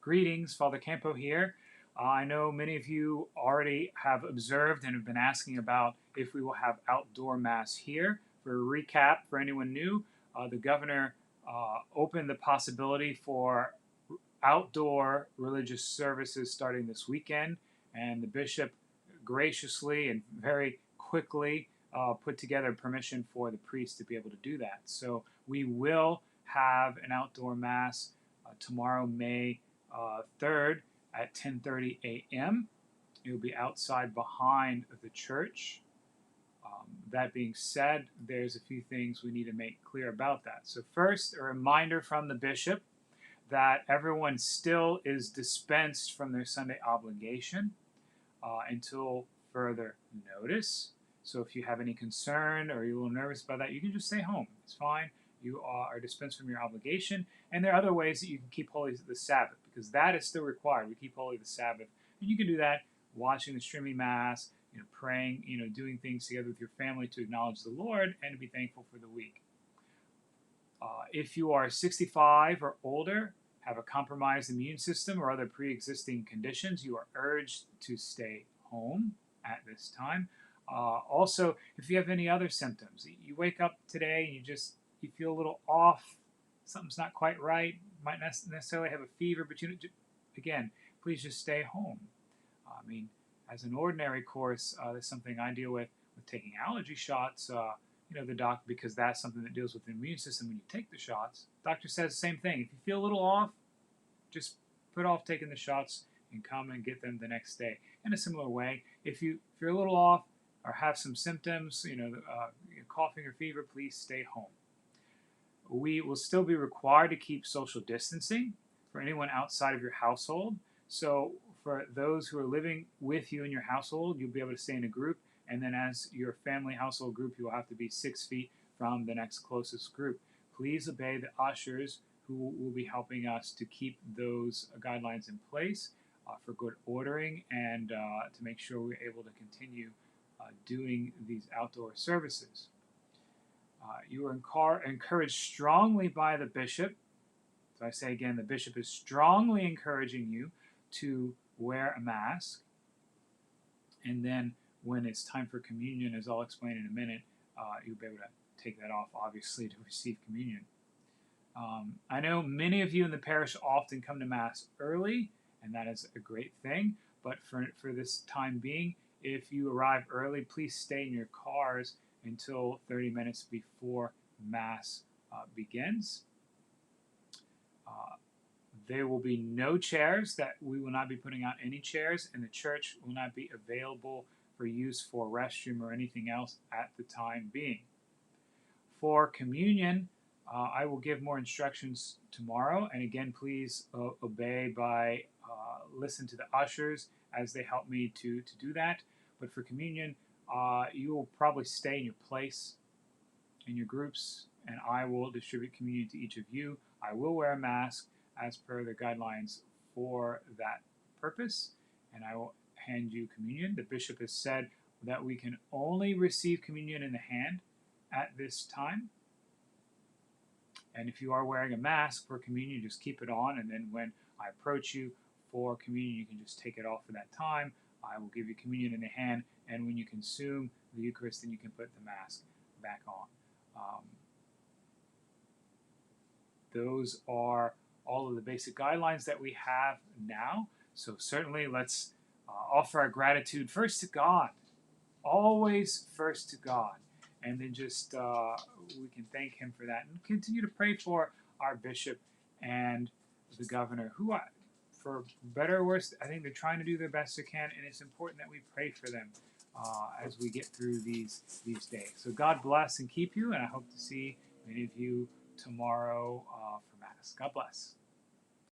Greetings, Father Campo here. I know many of you already have observed and have been asking about if we will have outdoor Mass here. For a recap, for anyone new, the governor opened the possibility for outdoor religious services starting this weekend, and the bishop graciously and very quickly put together permission for the priest to be able to do that. So we will have an outdoor Mass tomorrow, May 3rd at 10:30 a.m. It will be outside behind the church. That being said, there's a few things we need to make clear about that. So first, a reminder from the bishop that everyone still is dispensed from their Sunday obligation until further notice. So if you have any concern or you're a little nervous about that, you can just stay home. It's fine. You are dispensed from your obligation. And there are other ways that you can keep holy the Sabbath, because that is still required. We keep holy the Sabbath. And you can do that watching the streaming Mass, praying, doing things together with your family to acknowledge the Lord and to be thankful for the week. If you are 65 or older, have a compromised immune system or other pre-existing conditions, you are urged to stay home at this time. Also, if you have any other symptoms, you wake up today and you feel a little off, something's not quite right, might not necessarily have a fever, but again, please just stay home. I mean, as an ordinary course, there's something I deal with taking allergy shots. The doctor, because that's something that deals with the immune system when you take the shots. Doctor says the same thing. If you feel a little off, just put off taking the shots and come and get them the next day. In a similar way, if you're a little off or have some symptoms, coughing or fever, please stay home. We will still be required to keep social distancing for anyone outside of your household. So for those who are living with you in your household, you'll be able to stay in a group. And then as your family household group, you will have to be 6 feet from the next closest group. Please obey the ushers who will be helping us to keep those guidelines in place for good ordering and to make sure we're able to continue doing these outdoor services. You are encouraged strongly by the bishop. So I say again, the bishop is strongly encouraging you to wear a mask. And then when it's time for communion, as I'll explain in a minute, you'll be able to take that off, obviously, to receive communion. I know many of you in the parish often come to Mass early, and that is a great thing. But for this time being, if you arrive early, please stay in your cars until 30 minutes before Mass begins. There will be no chairs, that we will not be putting out any chairs, and the church will not be available for use for restroom or anything else at the time being. For communion, I will give more instructions tomorrow, and again, please obey by listen to the ushers as they help me to do that. But for communion, you will probably stay in your place in your groups, and I will distribute communion to each of you. I will wear a mask as per the guidelines for that purpose, and I will hand you communion. The bishop has said that we can only receive communion in the hand at this time. And if you are wearing a mask for communion, just keep it on, and then when I approach you for communion, you can just take it off for that time. I will give you communion in the hand, and when you consume the Eucharist, then you can put the mask back on. Those are all of the basic guidelines that we have now. So certainly let's offer our gratitude first to God, always first to God, and then just we can thank Him for that and continue to pray for our bishop and the governor, who, for better or worse, I think they're trying to do their best they can, and it's important that we pray for them as we get through these days. So God bless and keep you, and I hope to see many of you tomorrow for Mass. God bless.